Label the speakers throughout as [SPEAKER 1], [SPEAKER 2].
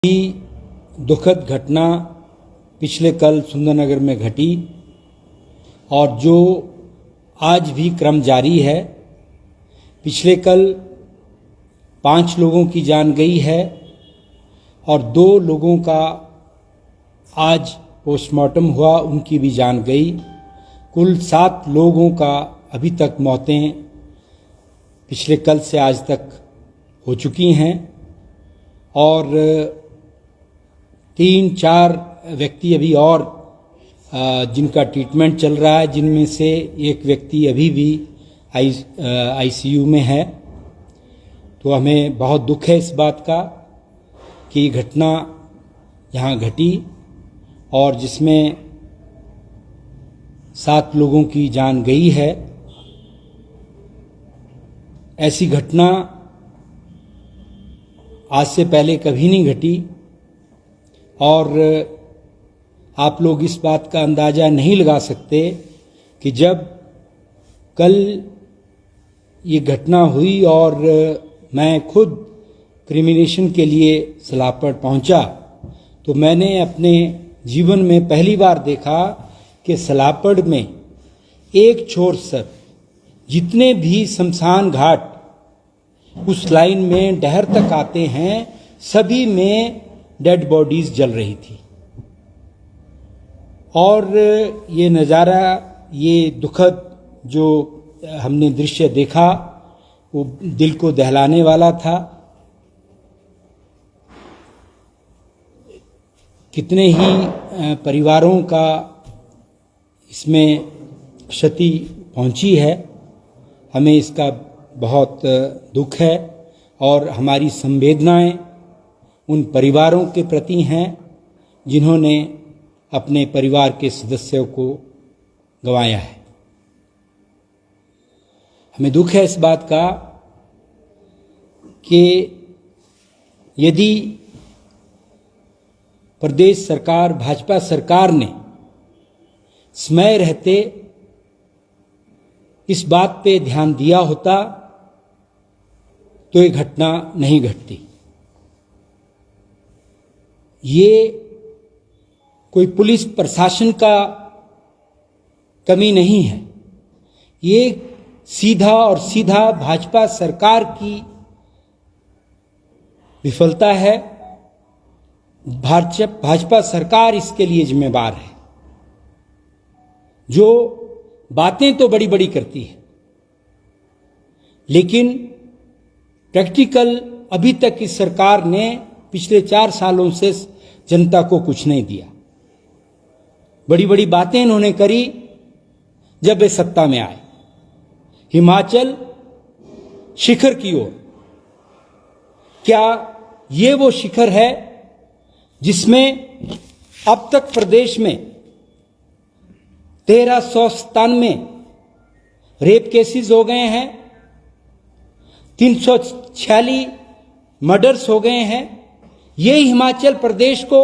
[SPEAKER 1] की दुखद घटना पिछले कल सुंदरनगर में घटी और जो आज भी क्रम जारी है। पिछले कल 5 लोगों की जान गई है और 2 लोगों का आज पोस्टमार्टम हुआ, उनकी भी जान गई। कुल 7 लोगों का अभी तक मौतें पिछले कल से आज तक हो चुकी हैं और 3-4 व्यक्ति अभी और जिनका ट्रीटमेंट चल रहा है, जिनमें से एक व्यक्ति अभी भी आईसीयू में है। तो हमें बहुत दुख है इस बात का कि घटना यहाँ घटी और जिसमें 7 लोगों की जान गई है। ऐसी घटना आज से पहले कभी नहीं घटी और आप लोग इस बात का अंदाज़ा नहीं लगा सकते कि जब कल ये घटना हुई और मैं खुद क्रिमिनेशन के लिए सलापड़ पहुंचा, तो मैंने अपने जीवन में पहली बार देखा कि सलापड़ में एक छोर से जितने भी शमशान घाट उस लाइन में डहर तक आते हैं, सभी में डेड बॉडीज जल रही थी। और ये नज़ारा, ये दुखद जो हमने दृश्य देखा, वो दिल को दहलाने वाला था। कितने ही परिवारों का इसमें क्षति पहुंची है, हमें इसका बहुत दुख है और हमारी संवेदनाएं उन परिवारों के प्रति हैं जिन्होंने अपने परिवार के सदस्यों को गंवाया है। हमें दुख है इस बात का कि यदि प्रदेश सरकार, भाजपा सरकार ने समय रहते इस बात पे ध्यान दिया होता तो ये घटना नहीं घटती। ये कोई पुलिस प्रशासन का कमी नहीं है, ये सीधा और सीधा भाजपा सरकार की विफलता है। भाजपा सरकार इसके लिए जिम्मेदार है, जो बातें तो बड़ी बड़ी करती है लेकिन प्रैक्टिकल अभी तक इस सरकार ने पिछले 4 सालों से जनता को कुछ नहीं दिया। बड़ी बड़ी बातें इन्होंने करी जब वे सत्ता में आए। हिमाचल शिखर की ओर, क्या ये वो शिखर है जिसमें अब तक प्रदेश में 1397 रेप केसेस हो गए हैं, 346 मर्डर्स हो गए हैं। ये हिमाचल प्रदेश को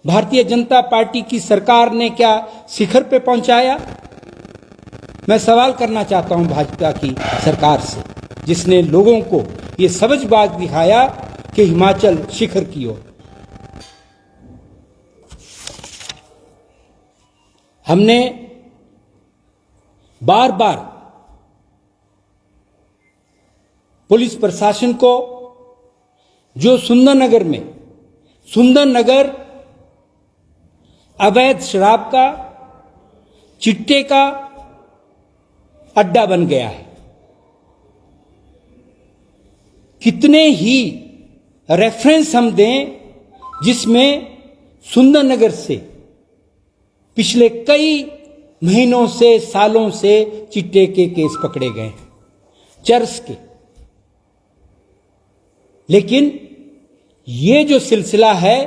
[SPEAKER 1] भारतीय जनता पार्टी की सरकार ने क्या शिखर पे पहुंचाया? मैं सवाल करना चाहता हूं भाजपा की सरकार से, जिसने लोगों को ये समझबाग दिखाया कि हिमाचल शिखर की ओर। हमने बार बार पुलिस प्रशासन को, जो सुंदरनगर अवैध शराब का, चिट्टे का अड्डा बन गया है, कितने ही रेफरेंस हम दें जिसमें सुंदरनगर से पिछले कई महीनों से, सालों से चिट्टे के केस पकड़े गए हैं, चर्स के। लेकिन ये जो सिलसिला है,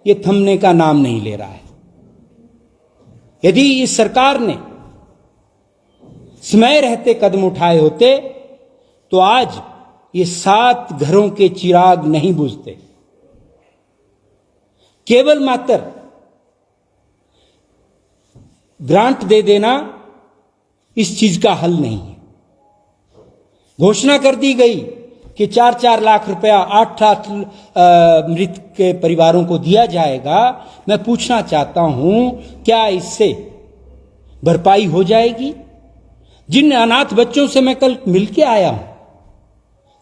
[SPEAKER 1] ये थमने का नाम नहीं ले रहा है। यदि इस सरकार ने समय रहते कदम उठाए होते तो आज ये 7 घरों के चिराग नहीं बुझते। केवल मात्र ग्रांट दे देना इस चीज का हल नहीं है। घोषणा कर दी गई कि 4-4 लाख रुपया 8-8 मृत के परिवारों को दिया जाएगा, मैं पूछना चाहता हूं क्या इससे भरपाई हो जाएगी? जिन अनाथ बच्चों से मैं कल मिल के आया हूं,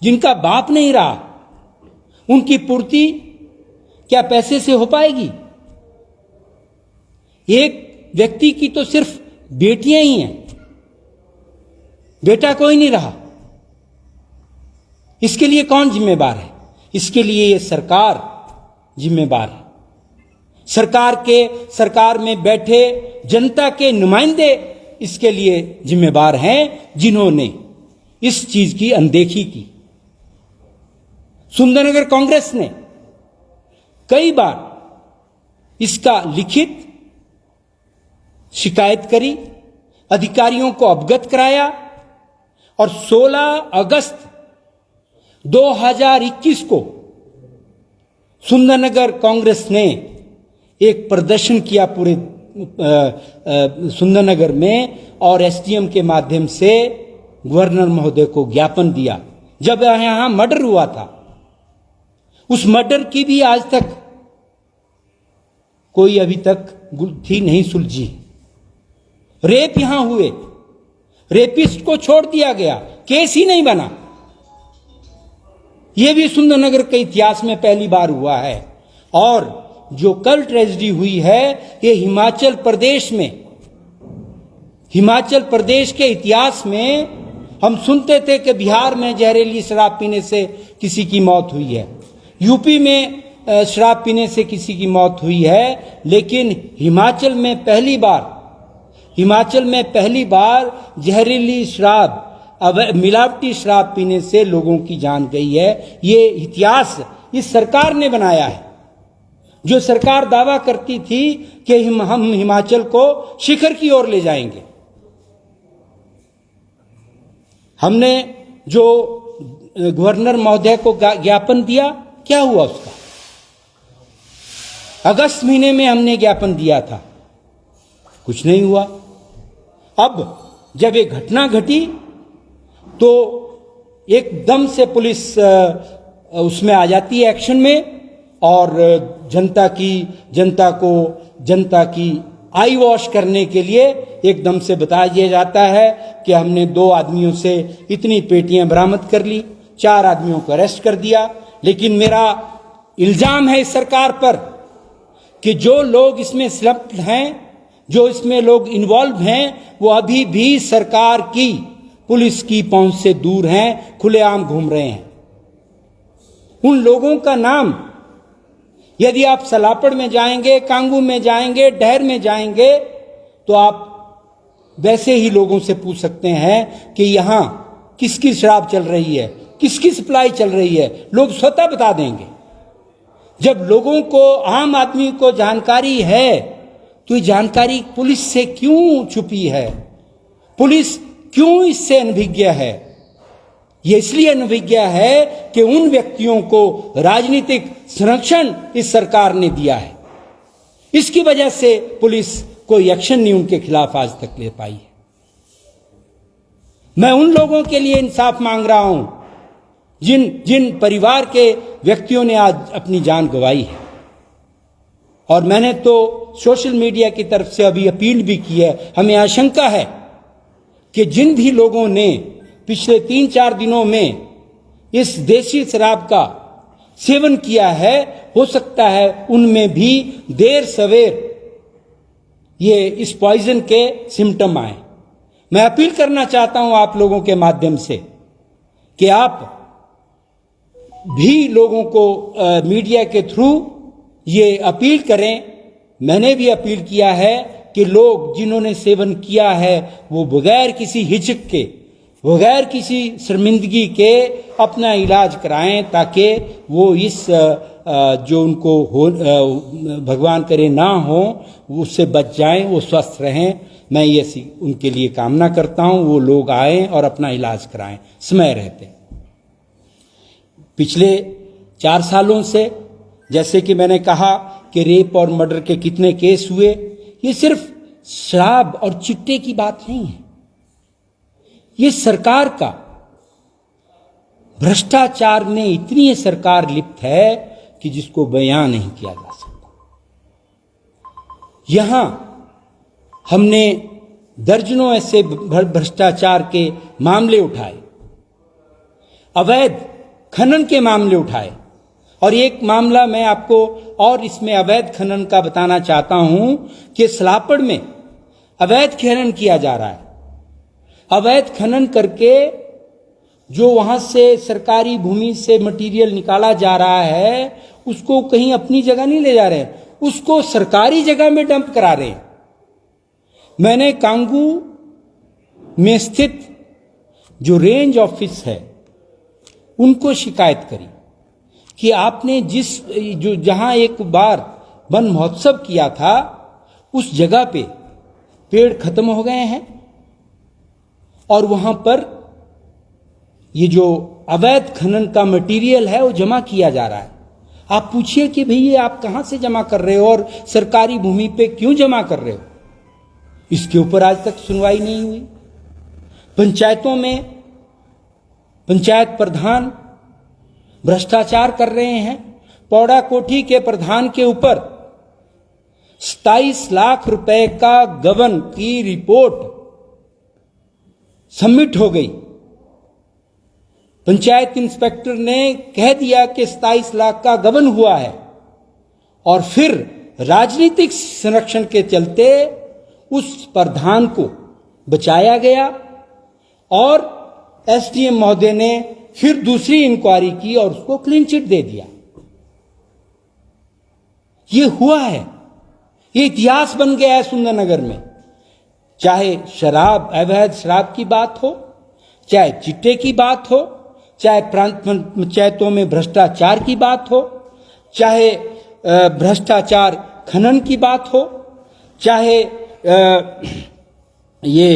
[SPEAKER 1] जिनका बाप नहीं रहा, उनकी पूर्ति क्या पैसे से हो पाएगी? एक व्यक्ति की तो सिर्फ बेटियां ही हैं, बेटा कोई नहीं रहा। इसके लिए कौन जिम्मेदार है? इसके लिए ये सरकार जिम्मेदार है। सरकार में बैठे जनता के नुमाइंदे इसके लिए जिम्मेदार हैं, जिन्होंने इस चीज की अनदेखी की। सुंदरनगर कांग्रेस ने कई बार इसका लिखित शिकायत करी, अधिकारियों को अवगत कराया और 16 अगस्त 2021 को सुंदरनगर कांग्रेस ने एक प्रदर्शन किया पूरे सुंदरनगर में और एसडीएम के माध्यम से गवर्नर महोदय को ज्ञापन दिया। जब यहां मर्डर हुआ था, उस मर्डर की भी आज तक कोई अभी तक गुत्थी नहीं सुलझी। रेप यहां हुए, रेपिस्ट को छोड़ दिया गया, केस ही नहीं बना। यह भी सुंदरनगर के इतिहास में पहली बार हुआ है। और जो कल ट्रेजेडी हुई है, ये हिमाचल प्रदेश के इतिहास में हम सुनते थे कि बिहार में जहरीली शराब पीने से किसी की मौत हुई है, यूपी में शराब पीने से किसी की मौत हुई है, लेकिन हिमाचल में पहली बार जहरीली शराब, मिलावटी शराब पीने से लोगों की जान गई है। ये इतिहास इस सरकार ने बनाया है। जो सरकार दावा करती थी कि हम हिमाचल को शिखर की ओर ले जाएंगे, हमने जो गवर्नर महोदय को ज्ञापन दिया, क्या हुआ उसका? अगस्त महीने में हमने ज्ञापन दिया था, कुछ नहीं हुआ। अब जब ये घटना घटी तो एकदम से पुलिस उसमें आ जाती है एक्शन में, और जनता की आई वॉश करने के लिए एकदम से बता दिया जाता है कि हमने 2 आदमियों से इतनी पेटियां बरामद कर ली, 4 आदमियों को अरेस्ट कर दिया। लेकिन मेरा इल्जाम है इस सरकार पर कि जो लोग इसमें संलिप्त हैं, जो इसमें लोग इन्वॉल्व हैं, वो अभी भी सरकार की, पुलिस की पहुंच से दूर हैं, खुलेआम घूम रहे हैं। उन लोगों का नाम यदि आप सलापड़ में जाएंगे, कांगू में जाएंगे, डहर में जाएंगे, तो आप वैसे ही लोगों से पूछ सकते हैं कि यहां किसकी शराब चल रही है, किसकी सप्लाई चल रही है, लोग स्वतः बता देंगे। जब लोगों को, आम आदमी को जानकारी है, तो ये जानकारी पुलिस से क्यों छुपी है? पुलिस क्यों इससे अनभिज्ञ है? ये इसलिए अनभिज्ञ है कि उन व्यक्तियों को राजनीतिक संरक्षण इस सरकार ने दिया है। इसकी वजह से पुलिस कोई एक्शन नहीं उनके खिलाफ आज तक ले पाई है। मैं उन लोगों के लिए इंसाफ मांग रहा हूं जिन परिवार के व्यक्तियों ने आज अपनी जान गंवाई है। और मैंने तो सोशल मीडिया की तरफ से अभी अपील भी की है। हमें आशंका है कि जिन भी लोगों ने पिछले 3-4 दिनों में इस देशी शराब का सेवन किया है, हो सकता है उनमें भी देर सवेर ये इस पॉइजन के सिम्टम आए। मैं अपील करना चाहता हूं आप लोगों के माध्यम से कि आप भी लोगों को मीडिया के थ्रू ये अपील करें। मैंने भी अपील किया है कि लोग जिन्होंने सेवन किया है वो बगैर किसी हिचक के, बगैर किसी शर्मिंदगी के अपना इलाज कराएं, ताकि वो इस जो उनको हो, भगवान करे ना हो, उससे बच जाएं, वो स्वस्थ रहें। मैं ये उनके लिए कामना करता हूं, वो लोग आएं और अपना इलाज कराएं समय रहते। पिछले 4 सालों से, जैसे कि मैंने कहा कि रेप और मर्डर के कितने केस हुए, ये सिर्फ शराब और चिट्टे की बात नहीं है। ये सरकार का भ्रष्टाचार में इतनी सरकार लिप्त है कि जिसको बयान नहीं किया जा सकता। यहां हमने दर्जनों ऐसे भ्रष्टाचार के मामले उठाए, अवैध खनन के मामले उठाए, और एक मामला मैं आपको और इसमें अवैध खनन का बताना चाहता हूं कि सलापड़ में अवैध खनन किया जा रहा है। अवैध खनन करके जो वहां से सरकारी भूमि से मटेरियल निकाला जा रहा है, उसको कहीं अपनी जगह नहीं ले जा रहे हैं, उसको सरकारी जगह में डंप करा रहे हैं। मैंने कांगू में स्थित जो रेंज ऑफिस है उनको शिकायत करी कि आपने जहां एक बार वन महोत्सव किया था, उस जगह पे पेड़ खत्म हो गए हैं और वहां पर ये जो अवैध खनन का मटेरियल है वो जमा किया जा रहा है। आप पूछिए कि भैया आप कहां से जमा कर रहे हो और सरकारी भूमि पे क्यों जमा कर रहे हो? इसके ऊपर आज तक सुनवाई नहीं हुई। पंचायतों में पंचायत प्रधान भ्रष्टाचार कर रहे हैं। पौड़ा कोठी के प्रधान के ऊपर 27 लाख रुपए का गबन की रिपोर्ट सबमिट हो गई। पंचायत इंस्पेक्टर ने कह दिया कि 27 लाख का गबन हुआ है, और फिर राजनीतिक संरक्षण के चलते उस प्रधान को बचाया गया और एसडीएम महोदय ने फिर दूसरी इंक्वायरी की और उसको क्लीन चिट दे दिया। ये हुआ है, ये इतिहास बन गया है सुंदरनगर में। चाहे शराब, अवैध शराब की बात हो, चाहे चिट्टे की बात हो, चाहे प्रांत पंचायतों में भ्रष्टाचार की बात हो, चाहे भ्रष्टाचार खनन की बात हो, चाहे ये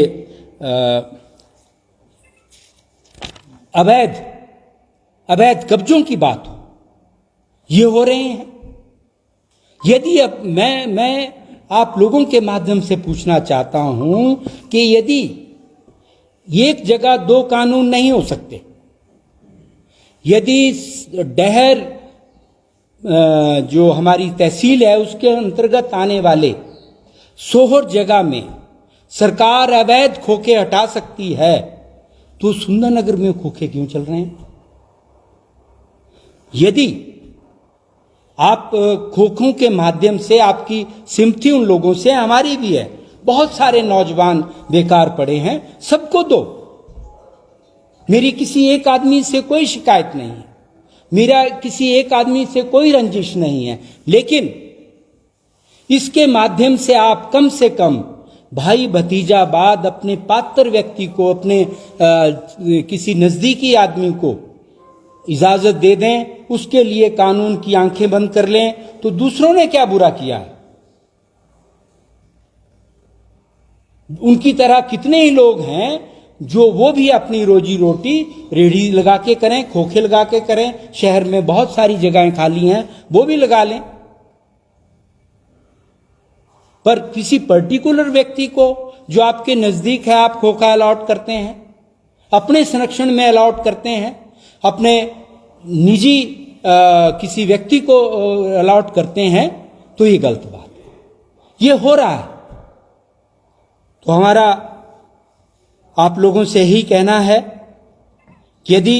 [SPEAKER 1] अवैध कब्जों की बात हो, ये हो रहे हैं। यदि अब मैं आप लोगों के माध्यम से पूछना चाहता हूं कि यदि एक जगह दो कानून नहीं हो सकते, यदि डहर जो हमारी तहसील है उसके अंतर्गत आने वाले सोहर जगह में सरकार अवैध खोखे हटा सकती है, तो सुंदरनगर में खोखे क्यों चल रहे हैं? यदि आप खोखों के माध्यम से, आपकी सिम्पथी उन लोगों से हमारी भी है, बहुत सारे नौजवान बेकार पड़े हैं, सबको दो। मेरी किसी एक आदमी से कोई शिकायत नहीं है, मेरा किसी एक आदमी से कोई रंजिश नहीं है, लेकिन इसके माध्यम से आप कम से कम भाई भतीजा बाद अपने पात्र व्यक्ति को, अपने किसी नजदीकी आदमी को इजाजत दे दें, उसके लिए कानून की आंखें बंद कर लें, तो दूसरों ने क्या बुरा किया है? उनकी तरह कितने ही लोग हैं जो वो भी अपनी रोजी रोटी रेहड़ी लगा के करें, खोखे लगा के करें। शहर में बहुत सारी जगहें खाली हैं, वो भी लगा लें। पर किसी पर्टिकुलर व्यक्ति को जो आपके नजदीक है आप खोखा अलॉट करते हैं, अपने संरक्षण में अलॉट करते हैं, अपने निजी किसी व्यक्ति को अलॉट करते हैं, तो ये गलत बात है। ये हो रहा है। तो हमारा आप लोगों से ही कहना है कि यदि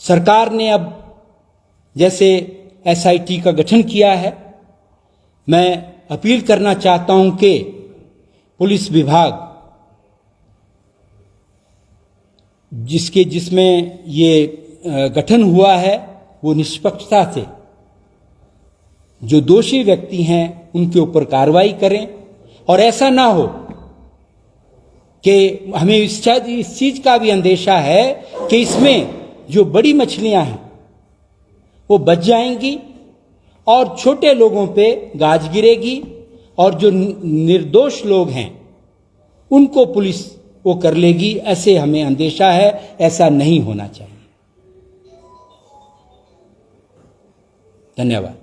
[SPEAKER 1] सरकार ने अब जैसे एसआईटी का गठन किया है, मैं अपील करना चाहता हूं कि पुलिस विभाग जिसमें ये गठन हुआ है वो निष्पक्षता से जो दोषी व्यक्ति हैं उनके ऊपर कार्रवाई करें, और ऐसा ना हो कि हमें इस चीज का भी अंदेशा है कि इसमें जो बड़ी मछलियां हैं वो बच जाएंगी और छोटे लोगों पे गाज गिरेगी, और जो निर्दोष लोग हैं उनको पुलिस वो कर लेगी। ऐसे हमें अंदेशा है, ऐसा नहीं होना चाहिए। धन्यवाद।